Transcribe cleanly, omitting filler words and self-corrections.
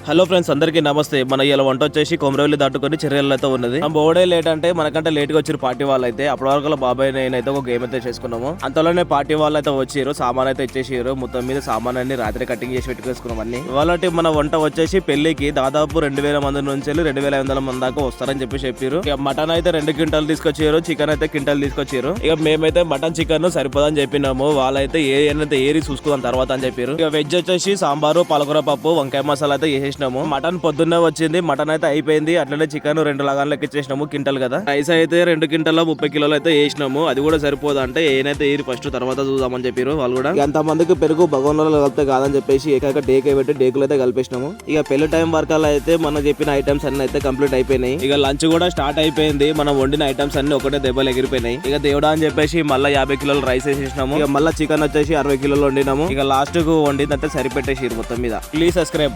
Hello friends, అందరికీ నమస్తే. మన ఇలా వంట వచ్చేసి కొమరవెల్లి దాటుకొని చర్యలతో ఉన్నది. బోర్డే లేట్ అంటే మనకంటే లేట్ గా వచ్చారు పార్టీ వాళ్ళు అయితే. అప్పటి వరకు బాబాయ్ నేనైతే ఒక గేమ్ అయితే చేసుకున్నాము. అంతలోనే పార్టీ వాళ్ళు అయితే వచ్చారు, సామాన్ అయితే ఇచ్చేసారు. మొత్తం మీద సామాన్ అన్ని రాత్రి కటింగ్ చేసి పెట్టుకేసుకున్నాం అన్ని. ఇవాళ మన వంట వచ్చేసి పెళ్లికి దాదాపు 2000 మంది నుంచి 2500 మంది దాకా వస్తారని చెప్పారు. ఇక మటన్ అయితే 2 క్వింటాలు తీసుకొచ్చారు, చికెన్ అయితే క్వింటాల్ తీసుకొచ్చారు. ఇక మేమైతే మటన్ చికెన్ సరిపోదని చెప్పినాము. వాళ్ళైతే ఏరి చూసుకుందాం తర్వాత అని చెప్పారు. ఇక వెజ్ వచ్చేసి సాంబారు, పాలకూర పప్పు, వంకాయ మసాలా అయితే చేసేసినాము. మటన్ పొద్దున్నే వచ్చింది, మటన్ అయితే అయిపోయింది. అట్లనే చికెన్ 2 లగాన్లు ఎక్కించేసినాము, క్వింటల్ కదా. రైస్ అయితే 2 క్వింటాల 30 కిలోలు అయితే వేసినాము. అది కూడా సరిపోదు అంటే ఏనైతే ఏరి ఫస్ట్ తర్వాత చూద్దామని చెప్పారు వాళ్ళు కూడా. ఎంత మందికి పెరుగు భగవాన్లలో కలిపితే కాదని చెప్పేసి ఏకైక డేక్ పెట్టి డేకులు అయితే కలిపేసినాము. ఇక పెళ్లి టైం వరకు అయితే మనం చెప్పిన ఐటమ్స్ అన్ని అయితే కంప్లీట్ అయిపోయినాయి. ఇక లంచ్ కూడా స్టార్ట్ అయిపోయింది. మనం వండిన ఐటమ్స్ అన్ని ఒకటే దెబ్బలు ఎగిరిపోయినాయి. ఇక దేవుడా అని చెప్పేసి మళ్ళీ 50 కిలోలు రైస్ వేసేసినాము. ఇక మళ్ళీ చికెన్ వచ్చేసి 60 కిలోలు వండినాము. ఇక లాస్ట్ కు వండిందంటే సరిపెట్టేసి మొత్తం మీద. Please subscribe.